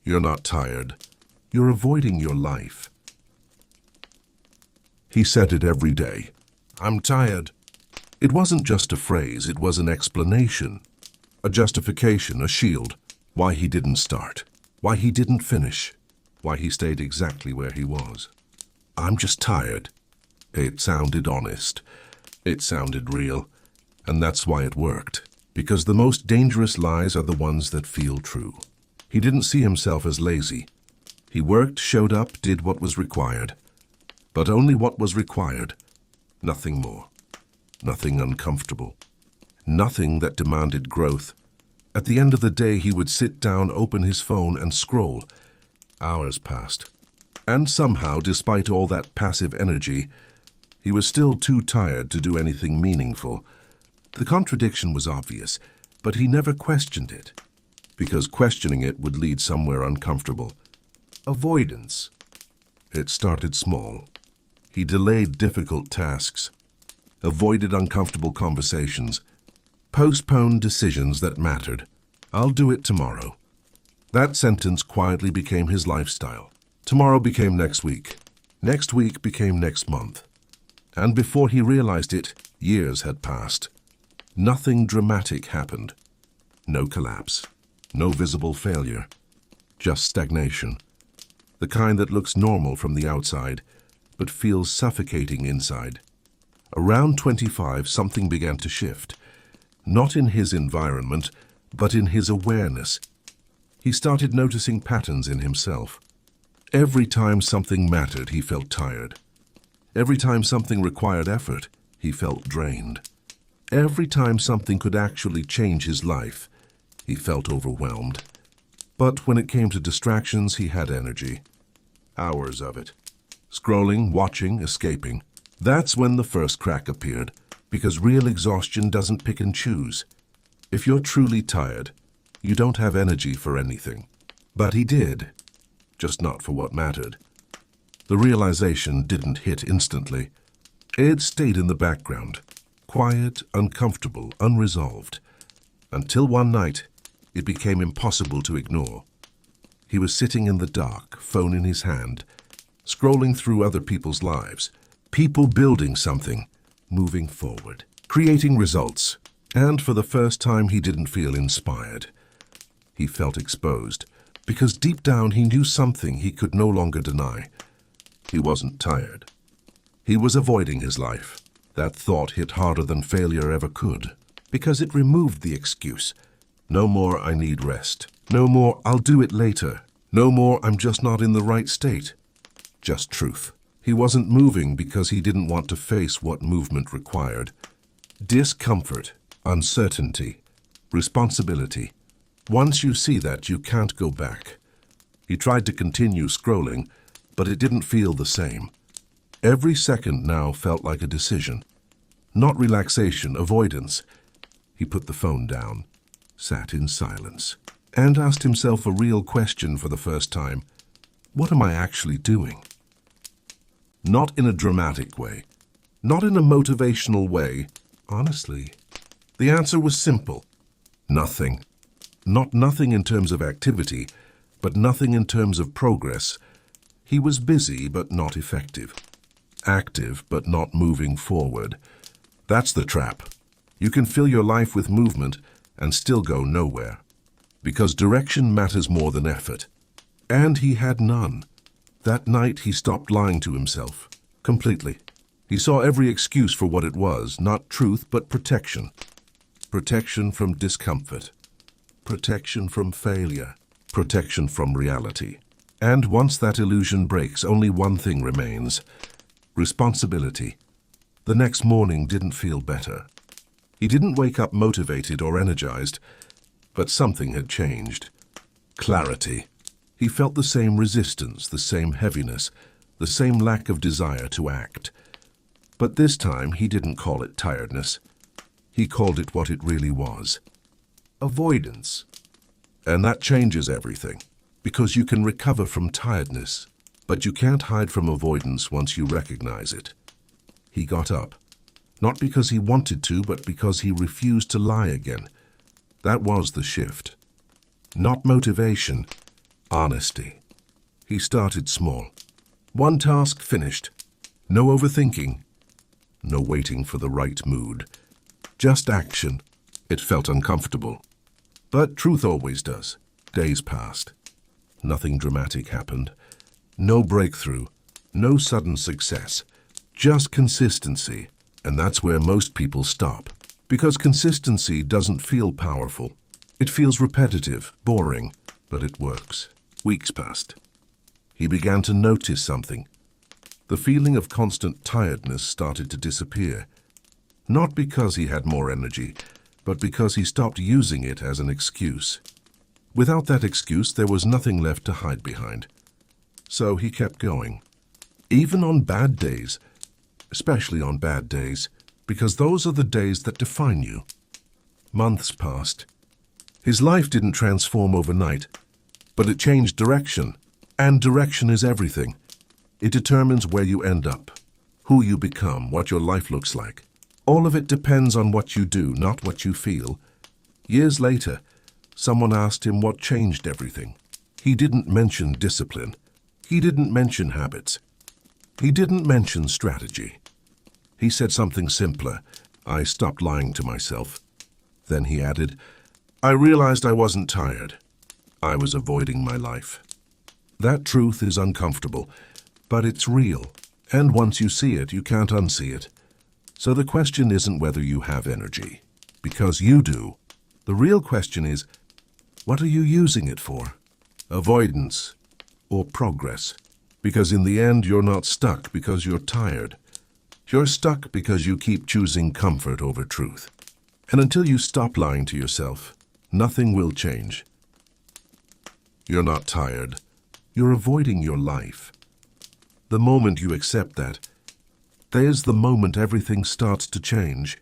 You're not tired. You're avoiding your life. He said it every day. I'm tired. It wasn't just a phrase, it was an explanation, a justification, a shield. Why he didn't start, why he didn't finish, why he stayed exactly where he was. I'm just tired. It sounded honest. It sounded real. And that's why it worked. Because the most dangerous lies are the ones that feel true. He didn't see himself as lazy. He worked, showed up, did what was required. But only what was required. Nothing more. Nothing uncomfortable. Nothing that demanded growth. At the end of the day, he would sit down, open his phone, and scroll. Hours passed. And somehow, despite all that passive energy, he was still too tired to do anything meaningful. The contradiction was obvious, but he never questioned it, because questioning it would lead somewhere uncomfortable. Avoidance. It started small. He delayed difficult tasks, avoided uncomfortable conversations, postponed decisions that mattered. I'll do it tomorrow. That sentence quietly became his lifestyle. Tomorrow became next week. Next week became next month. And before he realized it, years had passed. Nothing dramatic happened. No collapse. No visible failure. Just stagnation. The kind that looks normal from the outside, but feels suffocating inside. Around 25, something began to shift. Not in his environment, but in his awareness. He started noticing patterns in himself. Every time something mattered, he felt tired. Every time something required effort, he felt drained. Every time something could actually change his life, he felt overwhelmed. But when it came to distractions, he had energy. Hours of it. Scrolling, watching, escaping. That's when the first crack appeared, because real exhaustion doesn't pick and choose. If you're truly tired, you don't have energy for anything. But he did, just not for what mattered. The realization didn't hit instantly. It stayed in the background, quiet, uncomfortable, unresolved, until one night it became impossible to ignore. He was sitting in the dark, phone in his hand, scrolling through other people's lives, people building something, moving forward, creating results, and for the first time he didn't feel inspired. He felt exposed, because deep down he knew something he could no longer deny. He wasn't tired. He was avoiding his life. That thought hit harder than failure ever could, because it removed the excuse. No more I need rest. No more I'll do it later. No more I'm just not in the right state. Just truth. He wasn't moving because he didn't want to face what movement required. Discomfort, uncertainty, responsibility. Once you see that, you can't go back. He tried to continue scrolling, but it didn't feel the same. Every second now felt like a decision. Not relaxation, avoidance. He put the phone down, sat in silence, and asked himself a real question for the first time. What am I actually doing? Not in a dramatic way, not in a motivational way. Honestly, the answer was simple. Nothing. Not nothing in terms of activity, but nothing in terms of progress. He was busy but not effective. Active but not moving forward. That's the trap. You can fill your life with movement and still go nowhere. Because direction matters more than effort. And he had none. That night he stopped lying to himself. Completely. He saw every excuse for what it was, not truth but protection. Protection from discomfort. Protection from failure. Protection from reality. And once that illusion breaks, only one thing remains. Responsibility. The next morning didn't feel better. He didn't wake up motivated or energized, but something had changed. Clarity. He felt the same resistance, the same heaviness, the same lack of desire to act. But this time he didn't call it tiredness. He called it what it really was. Avoidance. And that changes everything, because you can recover from tiredness, but you can't hide from avoidance once you recognize it. He got up, not because he wanted to, but because he refused to lie again. That was the shift. Not motivation, Honesty. He started small. One task finished. No overthinking. No waiting for the right mood. Just action. It felt uncomfortable. But truth always does. Days passed. Nothing dramatic happened. No breakthrough. No sudden success. Just consistency. And that's where most people stop. Because consistency doesn't feel powerful. It feels repetitive, boring, but it works. Weeks passed. He began to notice something. The feeling of constant tiredness started to disappear. Not because he had more energy, but because he stopped using it as an excuse. Without that excuse, there was nothing left to hide behind. So he kept going. Even on bad days, especially on bad days, because those are the days that define you. Months passed. His life didn't transform overnight, but it changed direction. And direction is everything. It determines where you end up, who you become, what your life looks like. All of it depends on what you do, not what you feel. Years later, someone asked him what changed everything. He didn't mention discipline. He didn't mention habits. He didn't mention strategy. He said something simpler. I stopped lying to myself. Then he added, I realized I wasn't tired. I was avoiding my life. That truth is uncomfortable, but it's real. And once you see it, you can't unsee it. So the question isn't whether you have energy, because you do. The real question is, what are you using it for? Avoidance or progress? Because in the end, you're not stuck because you're tired. You're stuck because you keep choosing comfort over truth. And until you stop lying to yourself, nothing will change. You're not tired. You're avoiding your life. The moment you accept that, there's the moment everything starts to change.